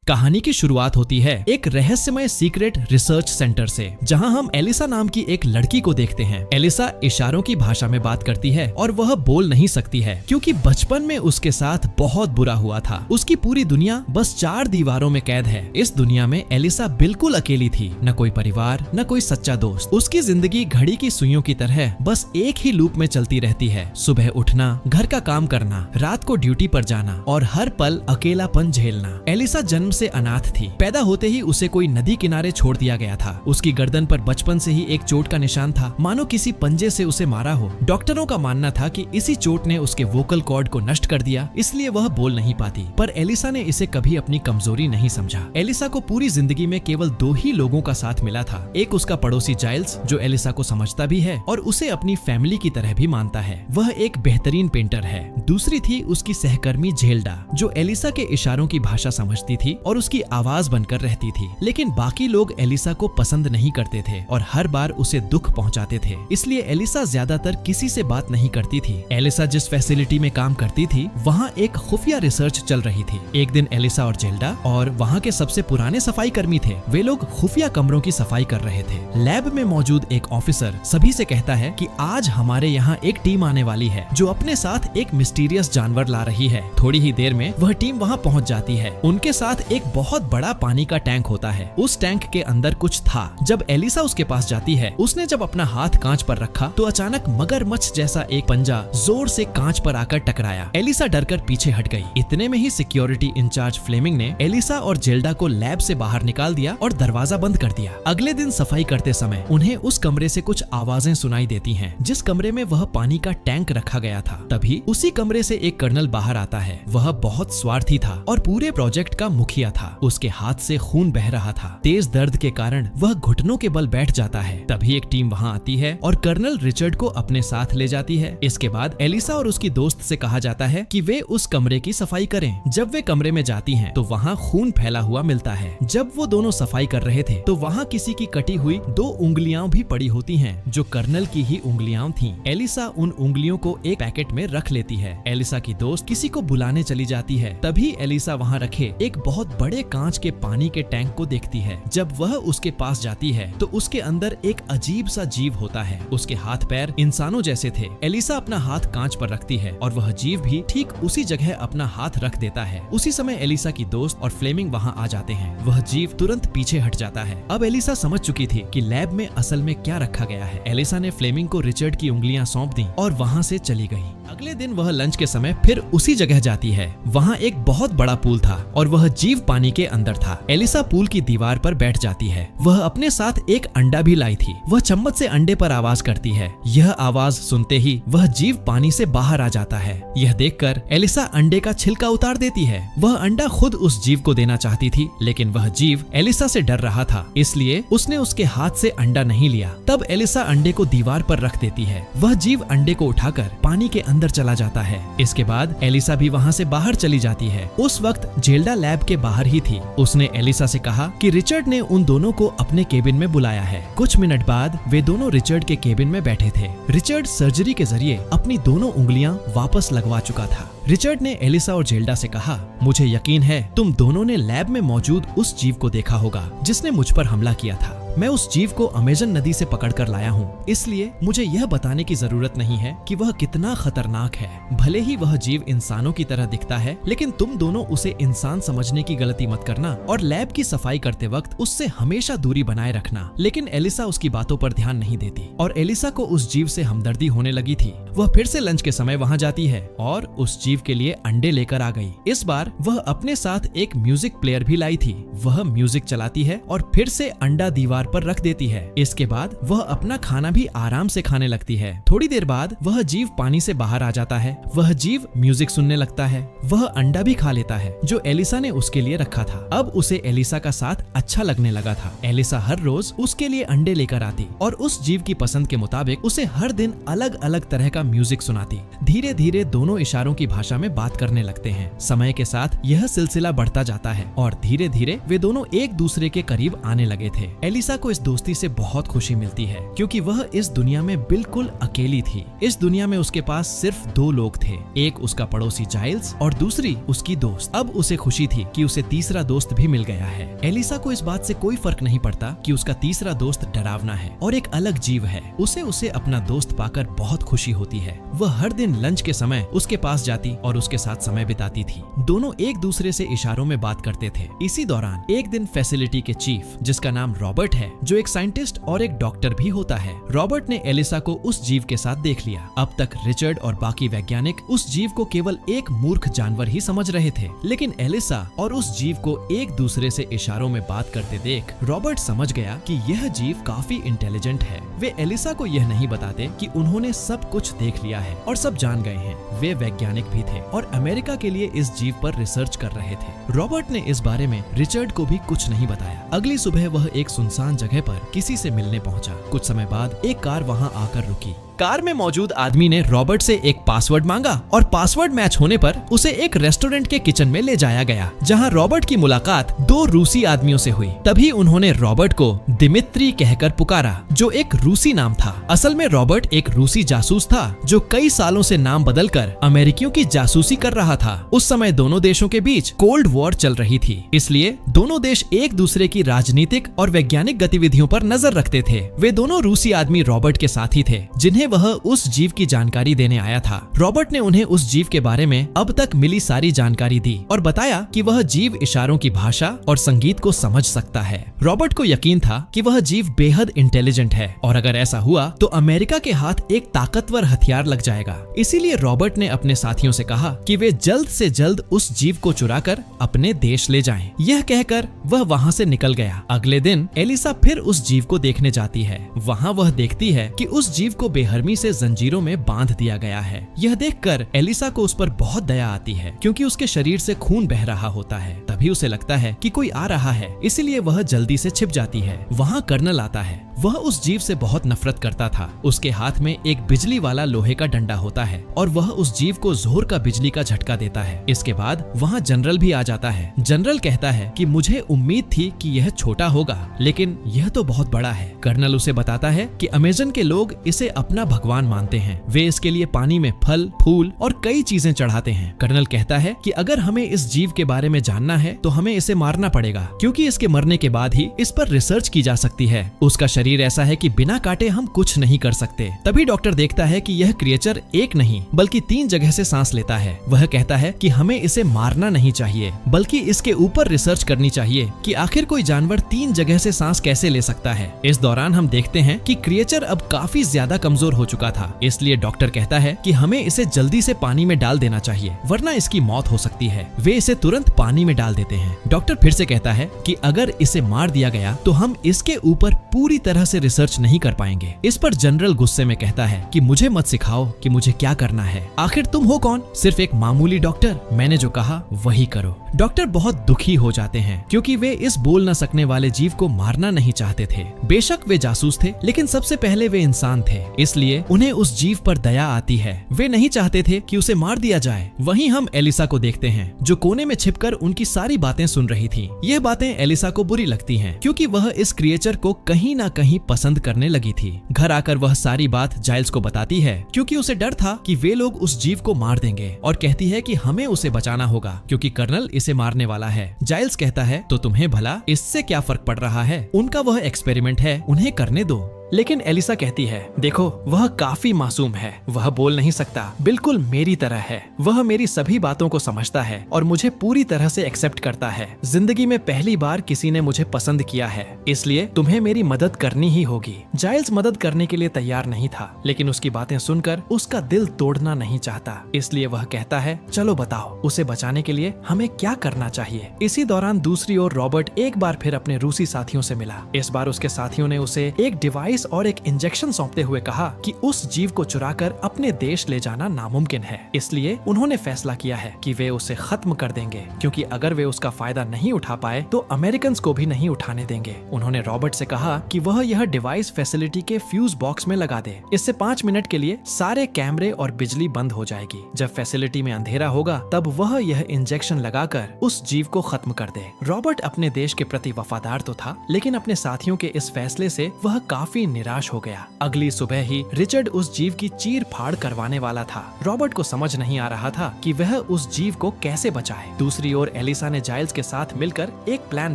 कहानी की शुरुआत होती है एक रहस्यमय सीक्रेट रिसर्च सेंटर से, जहां हम एलिसा नाम की एक लड़की को देखते हैं। एलिसा इशारों की भाषा में बात करती है और वह बोल नहीं सकती है क्योंकि बचपन में उसके साथ बहुत बुरा हुआ था। उसकी पूरी दुनिया बस 4 दीवारों में कैद है। इस दुनिया में एलिसा बिल्कुल अकेली थी, न कोई परिवार न कोई सच्चा दोस्त। उसकी जिंदगी घड़ी की सुइयों की तरह बस एक ही लूप में चलती रहती है। सुबह उठना, घर का काम करना, रात को ड्यूटी पर जाना और हर पल अकेलापन झेलना। एलिसा जन्म से अनाथ थी। पैदा होते ही उसे कोई नदी किनारे छोड़ दिया गया था। उसकी गर्दन पर बचपन से ही एक चोट का निशान था, मानो किसी पंजे से उसे मारा हो। डॉक्टरों का मानना था कि इसी चोट ने उसके वोकल कॉर्ड को नष्ट कर दिया, इसलिए वह बोल नहीं पाती। पर एलिसा ने इसे कभी अपनी कमजोरी नहीं समझा। एलिसा को पूरी जिंदगी में केवल 2 ही लोगों का साथ मिला था। एक उसका पड़ोसी जाइल्स, जो एलिसा को समझता भी है और उसे अपनी फैमिली की तरह भी मानता है। वह एक बेहतरीन पेंटर है। दूसरी थी उसकी सहकर्मी झेल्डा, जो एलिसा के इशारों की भाषा समझती थी और उसकी आवाज बनकर रहती थी। लेकिन बाकी लोग एलिसा को पसंद नहीं करते थे और हर बार उसे दुख पहुंचाते थे, इसलिए एलिसा ज्यादातर किसी से बात नहीं करती थी। एलिसा जिस फैसिलिटी में काम करती थी, वहाँ एक खुफिया रिसर्च चल रही थी। एक दिन एलिसा और जेल्डा और वहाँ के सबसे पुराने सफाई कर्मी थे, वे लोग खुफिया कमरों की सफाई कर रहे थे। लैब में मौजूद एक ऑफिसर सभी से कहता है कि आज हमारे यहाँ एक टीम आने वाली है जो अपने साथ एक मिस्टीरियस जानवर ला रही है। थोड़ी ही देर में वह टीम वहाँ पहुँच जाती है। उनके साथ एक बहुत बड़ा पानी का टैंक होता है। उस टैंक के अंदर कुछ था। जब एलिसा उसके पास जाती है, उसने जब अपना हाथ कांच पर रखा तो अचानक मगरमच्छ जैसा एक पंजा जोर से कांच पर आकर टकराया। एलिसा डरकर पीछे हट गई। इतने में ही सिक्योरिटी इंचार्ज फ्लेमिंग ने एलिसा और जेल्डा को लैब से बाहर निकाल दिया और दरवाजा बंद कर दिया। अगले दिन सफाई करते समय उन्हें उस कमरे से कुछ आवाजें सुनाई देती हैं, जिस कमरे में वह पानी का टैंक रखा गया था। तभी उसी कमरे से एक कर्नल बाहर आता है। वह बहुत स्वार्थी था और पूरे प्रोजेक्ट का मुखिया था। उसके हाथ से खून बह रहा था। तेज दर्द के कारण वह घुटनों के बल बैठ जाता है। तभी एक टीम वहां आती है और कर्नल रिचर्ड को अपने साथ ले जाती है। इसके बाद एलिसा और उसकी दोस्त से कहा जाता है कि वे उस कमरे की सफाई करें। जब वे कमरे में जाती हैं, तो वहां खून फैला हुआ मिलता है। जब वो दोनों सफाई कर रहे थे, तो वहां किसी की कटी हुई 2 उंगलियां भी पड़ी होती हैं, जो कर्नल की ही उंगलियां थीं। एलिसा उन उंगलियों को एक पैकेट में रख लेती है। एलिसा की दोस्त किसी को बुलाने चली जाती है। तभी एलिसा वहां रखे एक बहुत बड़े कांच के पानी के टैंक को देखती है। जब वह उसके पास जाती है, तो उसके अंदर एक अजीब सा जीव होता है। उसके हाथ पैर इंसानों जैसे थे। एलिसा अपना हाथ कांच पर रखती है और वह जीव भी ठीक उसी जगह अपना हाथ रख देता है। उसी समय एलिसा की दोस्त और फ्लेमिंग वहां आ जाते हैं। वह जीव तुरंत पीछे हट जाता है। अब एलिसा समझ चुकी थी कि लैब में असल में क्या रखा गया है। एलिसा ने फ्लेमिंग को रिचर्ड की उंगलियां सौंप दी और वहां से चली गई। अगले दिन वह लंच के समय फिर उसी जगह जाती है। वहाँ एक बहुत बड़ा पूल था और वह जीव पानी के अंदर था। एलिसा पूल की दीवार पर बैठ जाती है। वह अपने साथ एक अंडा भी लाई थी। वह चम्मच से अंडे पर आवाज करती है। यह आवाज सुनते ही वह जीव पानी से बाहर आ जाता है। यह देखकर एलिसा अंडे का छिलका उतार देती है। वह अंडा खुद उस जीव को देना चाहती थी, लेकिन वह जीव एलिसा से डर रहा था, इसलिए उसने उसके हाथ से अंडा नहीं लिया। तब एलिसा अंडे को दीवार पर रख देती है। वह जीव अंडे को उठाकर पानी के अंदर चला जाता है। इसके बाद एलिसा भी वहाँ से बाहर चली जाती है। उस वक्त जेल्डा लैब के बाहर ही थी। उसने एलिसा से कहा कि रिचर्ड ने उन दोनों को अपने केबिन में बुलाया है। कुछ मिनट बाद वे दोनों रिचर्ड के केबिन में बैठे थे। रिचर्ड सर्जरी के जरिए अपनी दोनों उंगलियां वापस लगवा चुका था। रिचर्ड ने एलिसा और जेल्डा से कहा, मुझे यकीन है तुम दोनों ने लैब में मौजूद उस जीव को देखा होगा जिसने मुझ पर हमला किया था। मैं उस जीव को अमेजन नदी से पकड़ कर लाया हूँ, इसलिए मुझे यह बताने की जरूरत नहीं है कि वह कितना खतरनाक है। भले ही वह जीव इंसानों की तरह दिखता है, लेकिन तुम दोनों उसे इंसान समझने की गलती मत करना और लैब की सफाई करते वक्त उससे हमेशा दूरी बनाए रखना। लेकिन एलिसा उसकी बातों पर ध्यान नहीं देती और एलिसा को उस जीव से हमदर्दी होने लगी थी। वह फिर से लंच के समय वहाँ जाती है और उस जीव के लिए अंडे लेकर आ गई। इस बार वह अपने साथ एक म्यूजिक प्लेयर भी लाई थी। वह म्यूजिक चलाती है और फिर से अंडा दीवार पर रख देती है। इसके बाद वह अपना खाना भी आराम से खाने लगती है। थोड़ी देर बाद वह जीव पानी से बाहर आ जाता है। वह जीव म्यूजिक सुनने लगता है। वह अंडा भी खा लेता है जो एलिसा ने उसके लिए रखा था। अब उसे एलिसा का साथ अच्छा लगने लगा था। एलिसा हर रोज उसके लिए अंडे लेकर आती और उस जीव की पसंद के मुताबिक उसे हर दिन अलग अलग तरह का म्यूजिक सुनाती। धीरे धीरे दोनों इशारों की भाषा में बात करने लगते हैं। समय के साथ यह सिलसिला बढ़ता जाता है और धीरे धीरे वे दोनों एक दूसरे के करीब आने लगे थे। एलिसा को इस दोस्ती से बहुत खुशी मिलती है क्योंकि वह इस दुनिया में बिल्कुल अकेली थी। इस दुनिया में उसके पास सिर्फ दो लोग थे, एक उसका पड़ोसी जाइल्स और दूसरी उसकी दोस्त। अब उसे खुशी थी कि उसे तीसरा दोस्त भी मिल गया है। एलिसा को इस बात से कोई फर्क नहीं पड़ता कि उसका तीसरा दोस्त डरावना है और एक अलग जीव है। उसे अपना दोस्त पाकर बहुत खुशी होती है। वह हर दिन लंच के समय उसके पास जाती और उसके साथ समय बिताती थी। दोनों एक दूसरे से इशारों में बात करते थे। इसी दौरान एक दिन फैसिलिटी के चीफ, जिसका नाम रॉबर्ट है, जो एक साइंटिस्ट और एक डॉक्टर भी होता है, रॉबर्ट ने एलिसा को उस जीव के साथ देख लिया। अब तक रिचर्ड और बाकी वैज्ञानिक उस जीव को केवल एक मूर्ख जानवर ही समझ रहे थे, लेकिन एलिसा और उस जीव को एक दूसरे से इशारों में बात करते देख रॉबर्ट समझ गया कि यह जीव काफी इंटेलिजेंट है। वे एलिसा को यह नहीं बताते कि उन्होंने सब कुछ देख लिया है और सब जान गए हैं। वे वैज्ञानिक भी थे और अमेरिका के लिए इस जीव पर रिसर्च कर रहे थे। रॉबर्ट ने इस बारे में रिचर्ड को भी कुछ नहीं बताया। अगली सुबह वह एक सुनसान जगह पर किसी से मिलने पहुंचा। कुछ समय बाद एक कार वहां आकर रुकी। कार में मौजूद आदमी ने रॉबर्ट से एक पासवर्ड मांगा और पासवर्ड मैच होने पर उसे एक रेस्टोरेंट के किचन में ले जाया गया, जहां रॉबर्ट की मुलाकात दो रूसी आदमियों से हुई। तभी उन्होंने रॉबर्ट को दिमित्री कहकर पुकारा, जो एक रूसी नाम था। असल में रॉबर्ट एक रूसी जासूस था जो कई सालों से नाम बदलकर अमेरिकियों की जासूसी कर रहा था। उस समय दोनों देशों के बीच कोल्ड वॉर चल रही थी, इसलिए दोनों देश एक दूसरे की राजनीतिक और वैज्ञानिक गतिविधियों पर नजर रखते थे। वे दोनों रूसी आदमी रॉबर्ट के साथी थे, जिन्हें वह उस जीव की जानकारी देने आया था। रॉबर्ट ने उन्हें उस जीव के बारे में अब तक मिली सारी जानकारी दी और बताया कि वह जीव इशारों की भाषा और संगीत को समझ सकता है। रॉबर्ट को यकीन था कि वह जीव बेहद इंटेलिजेंट है और अगर ऐसा हुआ तो अमेरिका के हाथ एक ताकतवर हथियार लग जाएगा। इसीलिए रॉबर्ट ने अपने साथियों से कहा कि वे जल्द से जल्द उस जीव को चुराकर अपने देश ले जाएं। यह कहकर वह वहां से निकल गया। अगले दिन एलिसा फिर उस जीव को देखने जाती है। वहां वह देखती है कि उस जीव को बेरहमी से जंजीरों में बांध दिया गया है। यह देखकर एलिसा को उस पर बहुत दया आती है, क्योंकि उसके शरीर से खून बह रहा होता है। तभी उसे लगता है कि कोई आ रहा है, इसीलिए वह जल्दी से छिप जाती है। वहां कर्नल आता है। वह उस जीव से बहुत नफरत करता था। उसके हाथ में एक बिजली वाला लोहे का डंडा होता है और वह उस जीव को जोर का बिजली का झटका देता है। इसके बाद वहां जनरल भी आ जाता है। जनरल कहता है कि मुझे उम्मीद थी कि यह छोटा होगा, लेकिन यह तो बहुत बड़ा है। कर्नल उसे बताता है कि अमेजन के लोग इसे अपना भगवान मानते हैं। वे इसके लिए पानी में फल, फूल और कई चीजें चढ़ाते हैं। कर्नल कहता है कि अगर हमें इस जीव के बारे में जानना है तो हमें इसे मारना पड़ेगा, क्योंकि इसके मरने के बाद ही इस पर रिसर्च की जा सकती है। उसका शरीर ऐसा है कि बिना काटे हम कुछ नहीं कर सकते। तभी डॉक्टर देखता है कि यह क्रिएचर एक नहीं बल्कि 3 जगह से सांस लेता है। वह कहता है कि हमें इसे मारना नहीं चाहिए, बल्कि इसके ऊपर रिसर्च करनी चाहिए कि आखिर कोई जानवर 3 जगह से सांस कैसे ले सकता है। इस दौरान हम देखते हैं कि क्रिएचर अब काफी ज्यादा कमजोर हो चुका था, इसलिए डॉक्टर कहता है कि हमें इसे जल्दी से पानी में डाल देना चाहिए, वरना इसकी मौत हो सकती है। वे इसे तुरंत पानी में डाल देते हैं। डॉक्टर फिर से कहता है कि अगर इसे मार दिया गया तो हम इसके ऊपर पूरी तरह से रिसर्च नहीं कर पाएंगे। इस पर जनरल गुस्से में कहता है कि मुझे मत सिखाओ कि मुझे क्या करना है। आखिर तुम हो कौन? सिर्फ एक मामूली डॉक्टर। मैंने जो कहा वही करो। डॉक्टर बहुत दुखी हो जाते हैं, क्योंकि वे इस बोल न सकने वाले जीव को मारना नहीं चाहते थे। बेशक वे जासूस थे, लेकिन सबसे पहले वे इंसान थे, इसलिए उन्हें उस जीव पर दया आती है। वे नहीं चाहते थे कि उसे मार दिया जाए। वहीं हम एलिसा को देखते हैं, जो कोने में छिपकर उनकी सारी बातें सुन रही थी। ये बातें एलिसा को बुरी लगती हैं, क्योंकि वह इस क्रिएचर को कहीं ना कहीं पसंद करने लगी थी। घर आकर वह सारी बात जाइल्स को बताती है, क्योंकि उसे डर था कि वे लोग उस जीव को मार देंगे, और कहती है कि हमें उसे बचाना होगा, क्योंकि कर्नल इसे मारने वाला है। जाइल्स कहता है तो तुम्हें भला इससे क्या फर्क पड़ रहा है? उनका वह एक्सपेरिमेंट है, उन्हें करने दो। लेकिन एलिसा कहती है, देखो वह काफी मासूम है, वह बोल नहीं सकता, बिल्कुल मेरी तरह है। वह मेरी सभी बातों को समझता है और मुझे पूरी तरह से एक्सेप्ट करता है। जिंदगी में पहली बार किसी ने मुझे पसंद किया है, इसलिए तुम्हें मेरी मदद करनी ही होगी। जाइल्स मदद करने के लिए तैयार नहीं था, लेकिन उसकी बातें सुनकर उसका दिल तोड़ना नहीं चाहता, इसलिए वह कहता है, चलो बताओ, उसे बचाने के लिए हमें क्या करना चाहिए। इसी दौरान दूसरी ओर रॉबर्ट एक बार फिर अपने रूसी साथियों से मिला। इस बार उसके साथियों ने उसे एक डिवाइस डिवाइस और एक इंजेक्शन सौंपते हुए कहा कि उस जीव को चुराकर अपने देश ले जाना नामुमकिन है। इसलिए उन्होंने फैसला किया है कि वे उसे खत्म कर देंगे, क्योंकि अगर वे उसका फायदा नहीं उठा पाए तो अमेरिकन को भी नहीं उठाने देंगे। उन्होंने रॉबर्ट से कहा कि वह यह डिवाइस फैसिलिटी के फ्यूज बॉक्स में लगा दे। इससे 5 मिनट के लिए सारे कैमरे और बिजली बंद हो जाएगी। जब फैसिलिटी में अंधेरा होगा तब वह यह इंजेक्शन लगाकर उस जीव को खत्म कर दे। रॉबर्ट अपने देश के प्रति वफादार तो था, लेकिन अपने साथियों के इस फैसले से वह काफी निराश हो गया। अगली सुबह ही रिचर्ड उस जीव की चीर फाड़ करवाने वाला था। रॉबर्ट को समझ नहीं आ रहा था कि वह उस जीव को कैसे बचाए। दूसरी ओर एलिसा ने जाइल्स के साथ मिलकर एक प्लान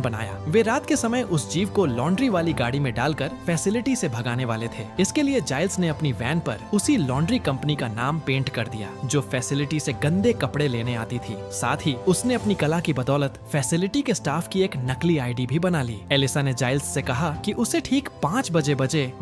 बनाया। वे रात के समय उस जीव को लॉन्ड्री वाली गाड़ी में डालकर फैसिलिटी से भगाने वाले थे। इसके लिए जाइल्स ने अपनी वैन पर उसी लॉन्ड्री कंपनी का नाम पेंट कर दिया जो फैसिलिटी से गंदे कपड़े लेने आती थी। साथ ही उसने अपनी कला की बदौलत फैसिलिटी के स्टाफ की एक नकली आईडी भी बना ली। एलिसा ने जाइल्स से कहा कि उसे ठीक 5 बजे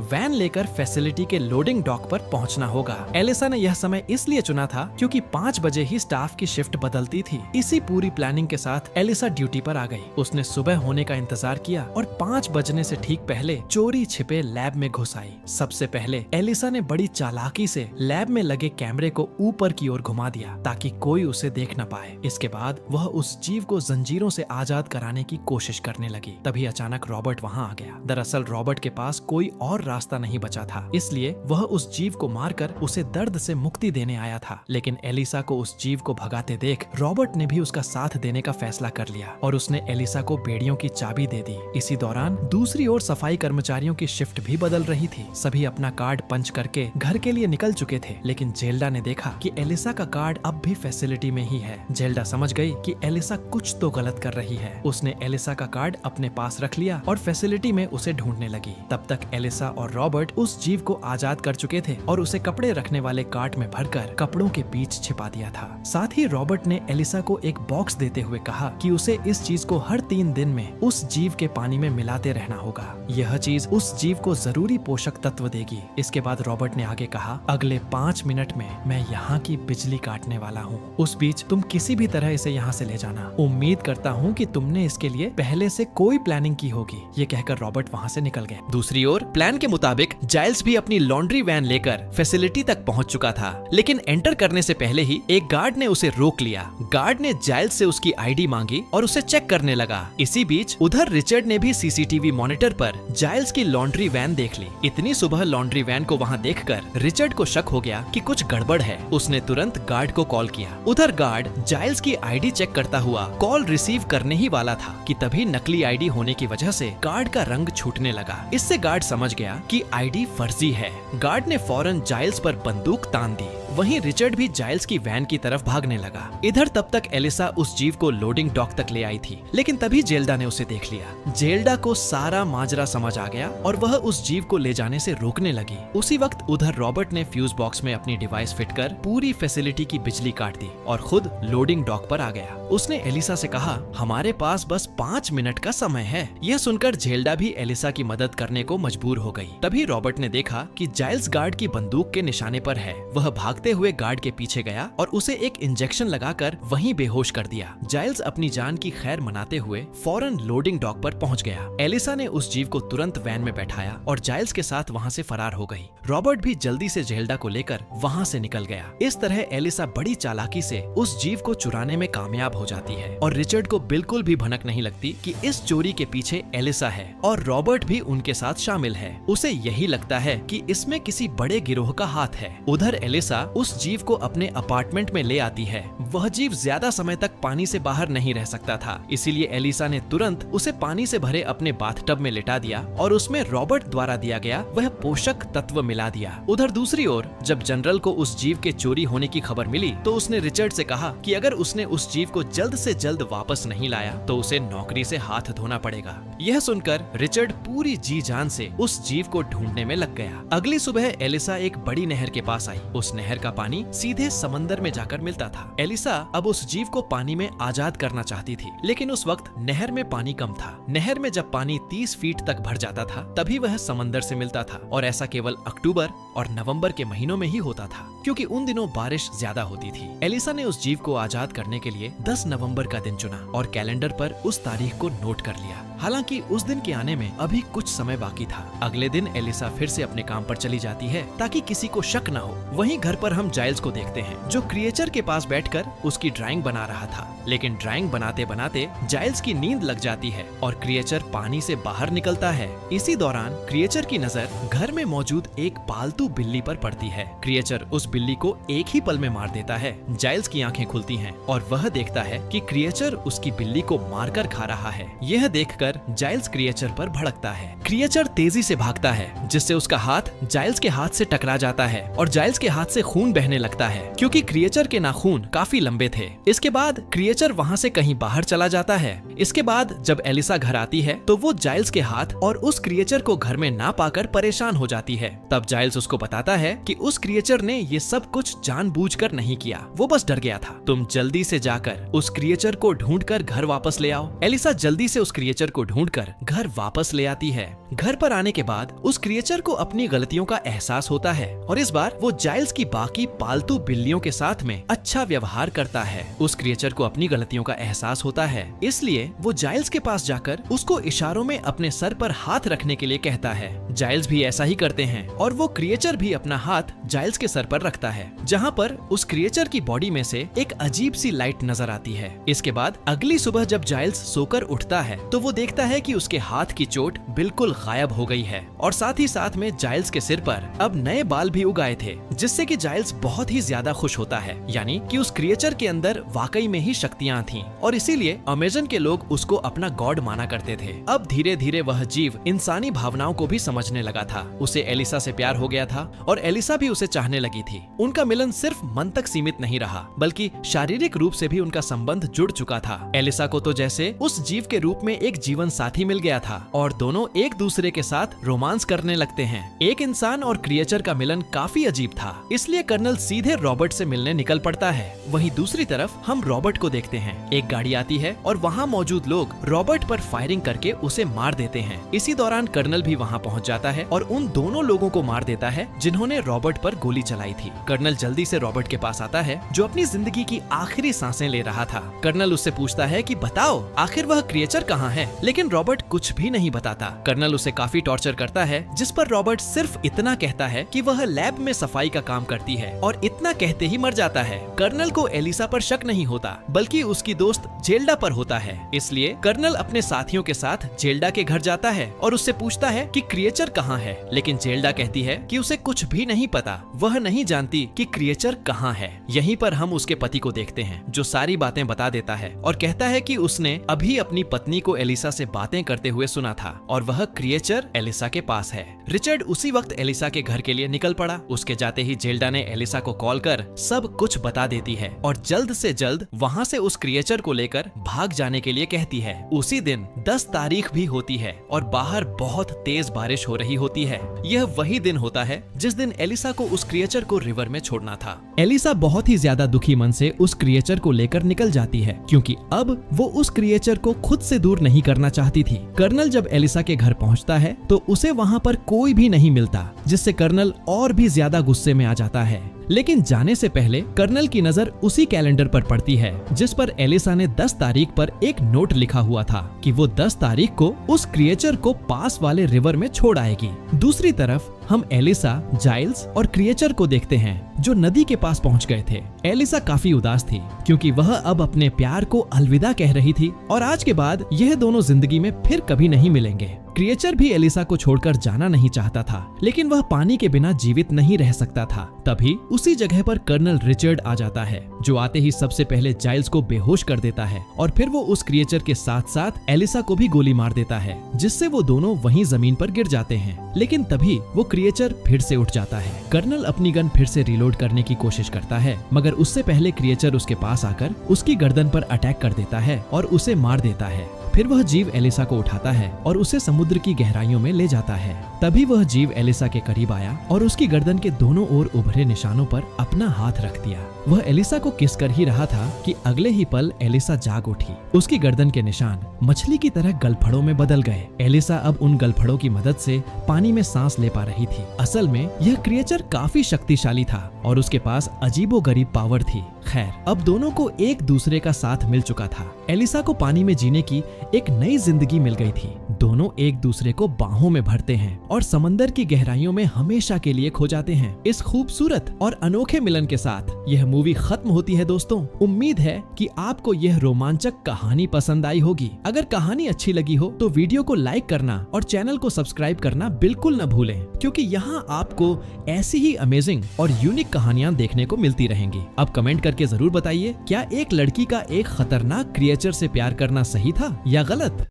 वैन लेकर फैसिलिटी के लोडिंग डॉक पर पहुंचना होगा। एलिसा ने यह समय इसलिए चुना था क्योंकि 5 बजे ही स्टाफ की शिफ्ट बदलती थी। इसी पूरी प्लानिंग के साथ एलिसा ड्यूटी पर आ गई। उसने सुबह होने का इंतजार किया और 5 बजने से ठीक पहले चोरी छिपे लैब में घुस आई। सबसे पहले एलिसा ने बड़ी चालाकी से लैब में लगे कैमरे को ऊपर की ओर घुमा दिया ताकि कोई उसे देख न पाए। इसके बाद वह उस जीव को जंजीरों से आजाद कराने की कोशिश करने लगी। तभी अचानक रॉबर्ट वहां आ गया। दरअसल रॉबर्ट के पास कोई और रास्ता नहीं बचा था, इसलिए वह उस जीव को मारकर उसे दर्द से मुक्ति देने आया था। लेकिन एलिसा को उस जीव को भगाते देख रॉबर्ट ने भी उसका साथ देने का फैसला कर लिया और उसने एलिसा को बेड़ियों की चाबी दे दी। इसी दौरान दूसरी ओर सफाई कर्मचारियों की शिफ्ट भी बदल रही थी। सभी अपना कार्ड पंच करके घर के लिए निकल चुके थे, लेकिन जेल्डा ने देखा कि एलिसा का कार्ड अब भी फैसिलिटी में ही है। जेल्डा समझ गई कि एलिसा कुछ तो गलत कर रही है। उसने एलिसा का कार्ड अपने पास रख लिया और फैसिलिटी में उसे ढूंढने लगी। तब तक एलिसा और रॉबर्ट उस जीव को आजाद कर चुके थे और उसे कपड़े रखने वाले कार्ट में भरकर कपड़ों के बीच छिपा दिया था। साथ ही रॉबर्ट ने एलिसा को एक बॉक्स देते हुए कहा कि उसे इस चीज को हर 3 दिन में उस जीव के पानी में मिलाते रहना होगा। यह चीज उस जीव को जरूरी पोषक तत्व देगी। इसके बाद रॉबर्ट ने आगे कहा, अगले 5 मिनट में मैं यहाँ की बिजली काटने वाला हूँ। उस बीच तुम किसी भी तरह इसे यहाँ से ले जाना। उम्मीद करता हूँ कि तुमने इसके लिए पहले से कोई प्लानिंग की होगी। ये कहकर रॉबर्ट वहाँ से निकल गए। दूसरी ओर प्लान के मुताबिक जाइल्स भी अपनी लॉन्ड्री वैन लेकर फैसिलिटी तक पहुँच चुका था, लेकिन एंटर करने से पहले ही एक गार्ड ने उसे रोक लिया। गार्ड ने जाइल्स से उसकी आईडी मांगी और उसे चेक करने लगा। इसी बीच उधर रिचर्ड ने भी सीसीटीवी मॉनिटर पर जाइल्स की लॉन्ड्री वैन देख ली। इतनी सुबह लॉन्ड्री वैन को वहाँ देखकर रिचर्ड को शक हो गया कि कुछ गड़बड़ है। उसने तुरंत गार्ड को कॉल किया। उधर गार्ड जाइल्स की आईडी चेक करता हुआ कॉल रिसीव करने ही वाला था कि तभी नकली आईडी होने की वजह से गार्ड का रंग छूटने लगा। इससे गार्ड समझ गया कि आईडी फर्जी है। गार्ड ने फौरन जाइल्स पर बंदूक तान दी। वहीं रिचर्ड भी जाइल्स की वैन की तरफ भागने लगा। इधर तब तक एलिसा उस जीव को लोडिंग डॉक तक ले आई थी, लेकिन तभी जेल्डा ने उसे देख लिया। जेल्डा को सारा माजरा समझ आ गया और वह उस जीव को ले जाने से रोकने लगी। उसी वक्त उधर रॉबर्ट ने फ्यूज बॉक्स में अपनी डिवाइस फिट कर पूरी फैसिलिटी की बिजली काट दी और खुद लोडिंग डॉक पर आ गया। उसने एलिसा से कहा, हमारे पास बस 5 मिनट का समय है। यह सुनकर जेल्डा भी एलिसा की मदद करने को मजबूर हो गई। तभी रॉबर्ट ने देखा कि जाइल्स गार्ड की बंदूक के निशाने पर है। वह भागते हुए गार्ड के पीछे गया और उसे एक इंजेक्शन लगाकर वहीं बेहोश कर दिया। जाइल्स अपनी जान की खैर मनाते हुए फौरन लोडिंग डॉक पर पहुंच गया। एलिसा ने उस जीव को तुरंत वैन में बैठाया और जाइल्स के साथ वहां से फरार हो गई। रॉबर्ट भी जल्दी से जेल्डा को लेकर वहां से निकल गया। इस तरह एलिसा बड़ी चालाकी से उस जीव को चुराने में कामयाब हो जाती है और रिचर्ड को बिल्कुल भी भनक नहीं लगती कि इस चोरी के पीछे एलिसा है और रॉबर्ट भी उनके साथ शामिल है। उसे यही लगता है कि इसमें किसी बड़े गिरोह का हाथ है। उधर एलिसा उस जीव को अपने अपार्टमेंट में ले आती है। वह जीव ज्यादा समय तक पानी से बाहर नहीं रह सकता था, इसीलिए एलिसा ने तुरंत उसे पानी से भरे अपने बाथटब में लिटा दिया और उसमें रॉबर्ट द्वारा दिया गया वह पोषक तत्व मिला दिया। उधर दूसरी ओर जब जनरल को उस जीव के चोरी होने की खबर मिली तो उसने रिचर्ड से कहा कि अगर उसने उस जीव को जल्द से जल्द वापस नहीं लाया तो उसे नौकरी से हाथ धोना पड़ेगा। यह सुनकर रिचर्ड पूरी जी जान से उस जीव को ढूंढने में लग गया। अगली सुबह एलिसा एक बड़ी नहर के पास आई। उस नहर का पानी सीधे समंदर में जाकर मिलता था। एलिसा अब उस जीव को पानी में आजाद करना चाहती थी, लेकिन उस वक्त नहर में पानी कम था। नहर में जब पानी 30 फीट तक भर जाता था तभी वह समंदर से मिलता था, और ऐसा केवल अक्टूबर और नवंबर के महीनों में ही होता था, क्योंकि उन दिनों बारिश ज्यादा होती थी। एलिसा ने उस जीव को आजाद करने के लिए 10 नवंबर का दिन चुना और कैलेंडर पर उस तारीख को नोट कर लिया। हालांकि उस दिन के आने में अभी कुछ समय बाकी था। अगले दिन एलिसा फिर से अपने काम पर चली जाती है ताकि किसी को शक न हो। वहीं घर पर हम जाइल्स को देखते हैं, जो क्रिएचर के पास बैठकर उसकी ड्राइंग बना रहा था। लेकिन ड्राइंग बनाते बनाते जाइल्स की नींद लग जाती है और क्रिएचर पानी से बाहर निकलता है। इसी दौरान क्रिएचर की नजर घर में मौजूद एक पालतू बिल्ली पर पड़ती है। क्रिएचर उस बिल्ली को एक ही पल में मार देता है। जाइल्स की आंखें खुलती हैं और वह देखता है कि क्रिएचर उसकी बिल्ली को मारकर खा रहा है। यह देखकर जाइल्स क्रिएचर पर भड़कता है। क्रिएचर तेजी से भागता है, जिससे उसका हाथ जाइल्स के हाथ से टकरा जाता है और जाइल्स के हाथ से खून बहने लगता है, क्योंकि क्रिएचर के नाखून काफी लंबे थे। इसके बाद क्रिएचर वहाँ से कहीं बाहर चला जाता है। इसके बाद जब एलिसा घर आती है तो वो जाइल्स के हाथ और उस क्रिएचर को घर में ना पाकर परेशान हो जाती है। तब जाइल्स उसको बताता है कि उस क्रिएचर ने ये सब कुछ जानबूझकर नहीं किया, वो बस डर गया था। तुम जल्दी से जाकर उस क्रिएचर को ढूंढकर घर वापस ले आओ। एलिसा जल्दी से उस क्रिएचर को ढूंढकर घर वापस ले आती है। घर पर आने के बाद उस क्रिएचर को अपनी गलतियों का एहसास होता है और इस बार वो जाइल्स की बाकी पालतू बिल्लियों के साथ में अच्छा व्यवहार करता है। उस क्रिएचर को अपनी गलतियों का एहसास होता है, इसलिए वो जाइल्स के पास जाकर उसको इशारों में अपने सर पर हाथ रखने के लिए कहता है। जाइल्स भी ऐसा ही करते हैं और वो क्रिएचर भी अपना हाथ जाइल्स के सर पर रखता है, जहाँ पर उस क्रिएचर की बॉडी में से एक अजीब सी लाइट नजर आती है। इसके बाद अगली सुबह जब जाइल्स सोकर उठता है तो वो देखता है कि उसके हाथ की चोट बिल्कुल गायब हो गई है और साथ ही साथ में जाइल्स के सिर पर अब नए बाल भी उग आए थे, जिससे कि जाइल्स बहुत ही ज्यादा खुश होता है, यानी कि उस क्रिएचर के अंदर वाकई में ही शक्तियां थीं और इसीलिए अमेज़न के लोग उसको अपना गॉड माना करते थे। अब धीरे धीरे वह जीव इंसानी भावनाओं को भी समझने लगा था। उसे एलिसा से प्यार हो गया था और एलिसा भी उसे चाहने लगी थी। उनका मिलन सिर्फ मन तक सीमित नहीं रहा, बल्कि शारीरिक रूप से भी उनका संबंध जुड़ चुका था। एलिसा को तो जैसे उस जीव के रूप में एक जीवन साथी मिल गया था और दोनों एक दूसरे के साथ रोमांस करने लगते हैं। एक इंसान और क्रिएचर का मिलन काफी अजीब था, इसलिए कर्नल सीधे रॉबर्ट से मिलने निकल पड़ता है। वहीं दूसरी तरफ हम रॉबर्ट को देखते हैं। एक गाड़ी आती है और वहाँ मौजूद लोग रॉबर्ट पर फायरिंग करके उसे मार देते हैं। इसी दौरान कर्नल भी वहाँ पहुँच जाता है और उन दोनों लोगों को मार देता है जिन्होंने रॉबर्ट पर गोली चलाई थी। कर्नल जल्दी से रॉबर्ट के पास आता है, जो अपनी जिंदगी की आखिरी सांसें ले रहा था। कर्नल उससे पूछता है कि बताओ आखिर वह क्रिएचर कहाँ है, लेकिन रॉबर्ट कुछ भी नहीं बताता। कर्नल उसे काफी टॉर्चर करता है, जिस पर रॉबर्ट सिर्फ इतना कहता है कि वह लैब में सफाई का काम करती है और इतना कहते ही मर जाता है। कर्नल को एलिसा पर शक नहीं होता, बल्कि उसकी दोस्त जेल्डा पर होता है। इसलिए कर्नल अपने साथियों के साथ जेल्डा के घर जाता है और उससे पूछता है कि क्रिएचर कहाँ है, लेकिन जेल्डा कहती है कि उसे कुछ भी नहीं पता, वह नहीं जानती कि क्रिएचर कहाँ है। यहीं पर हम उसके पति को देखते हैं, जो सारी बातें बता देता है और कहता है कि उसने अभी अपनी पत्नी को एलिसा से बातें करते हुए सुना था और वह क्रिएचर एलिसा के पास है। रिचर्ड उसी वक्त एलिसा के घर के लिए निकल पड़ा। उसके जाते ही जेल्डा ने एलिसा को कॉल कर सब कुछ बता देती है और जल्द से जल्द वहाँ से उस क्रिएचर को लेकर भाग जाने के लिए कहती है। उसी दिन 10 तारीख भी होती है और बाहर बहुत तेज बारिश हो रही होती है। यह वही दिन होता है जिस दिन एलिसा को उस क्रिएचर को रिवर में छोड़ना था। एलिसा बहुत ही ज्यादा दुखी मन से उस क्रिएचर को लेकर निकल जाती है, क्योंकि अब वो उस क्रिएचर को खुद से दूर नहीं करना चाहती थी। कर्नल जब एलिसा के घर पहुंचता है तो उसे वहां पर कोई भी नहीं मिलता, जिससे कर्नल और भी ज्यादा गुस्से में आ जाता है। लेकिन जाने से पहले कर्नल की नजर उसी कैलेंडर पर पड़ती है जिस पर एलिसा ने 10 तारीख पर एक नोट लिखा हुआ था कि वो 10 तारीख को उस क्रिएचर को पास वाले रिवर में छोड़ आएगी। दूसरी तरफ हम एलिसा, जाइल्स और क्रिएचर को देखते हैं जो नदी के पास पहुंच गए थे। एलिसा काफी उदास थी, क्योंकि वह अब अपने प्यार को अलविदा कह रही थी और आज के बाद यह दोनों जिंदगी में फिर कभी नहीं मिलेंगे। क्रिएचर भी एलिसा को छोड़कर जाना नहीं चाहता था, लेकिन वह पानी के बिना जीवित नहीं रह सकता था। तभी उसी जगह पर कर्नल रिचर्ड आ जाता है, जो आते ही सबसे पहले जाइल्स को बेहोश कर देता है और फिर वो उस क्रिएचर के साथ साथ एलिसा को भी गोली मार देता है, जिससे वो दोनों वहीं जमीन पर गिर जाते हैं। लेकिन तभी वो क्रिएचर फिर से उठ जाता है। कर्नल अपनी गन फिर से रिलोड करने की कोशिश करता है, मगर उससे पहले क्रिएचर उसके पास आकर उसकी गर्दन पर अटैक कर देता है और उसे मार देता है। फिर वह जीव एलिसा को उठाता है और उसे समुद्र की गहराइयों में ले जाता है। तभी वह जीव एलिसा के करीब आया और उसकी गर्दन के दोनों ओर उभरे निशानों पर अपना हाथ रख दिया। वह एलिसा को किस कर ही रहा था कि अगले ही पल एलिसा जाग उठी। उसकी गर्दन के निशान मछली की तरह गलफड़ों में बदल गए। एलिसा अब उन गलफड़ों की मदद से पानी में सांस ले पा रही थी। असल में यह क्रिएचर काफी शक्तिशाली था और उसके पास अजीबोगरीब पावर थी। खैर, अब दोनों को एक दूसरे का साथ मिल चुका था। एलिसा को पानी में जीने की एक नई जिंदगी मिल गई थी। दोनों एक दूसरे को बाहों में भरते हैं और समंदर की गहराइयों में हमेशा के लिए खो जाते हैं। इस खूबसूरत और अनोखे मिलन के साथ यह मूवी खत्म होती है। दोस्तों, उम्मीद है कि आपको यह रोमांचक कहानी पसंद आई होगी। अगर कहानी अच्छी लगी हो तो वीडियो को लाइक करना और चैनल को सब्सक्राइब करना बिल्कुल न भूलें, क्योंकि यहाँ आपको ऐसी ही अमेजिंग और यूनिक कहानियां देखने को मिलती रहेंगी। अब कमेंट करके जरूर बताइए, क्या एक लड़की का एक खतरनाक क्रिएचर से प्यार करना सही था या गलत?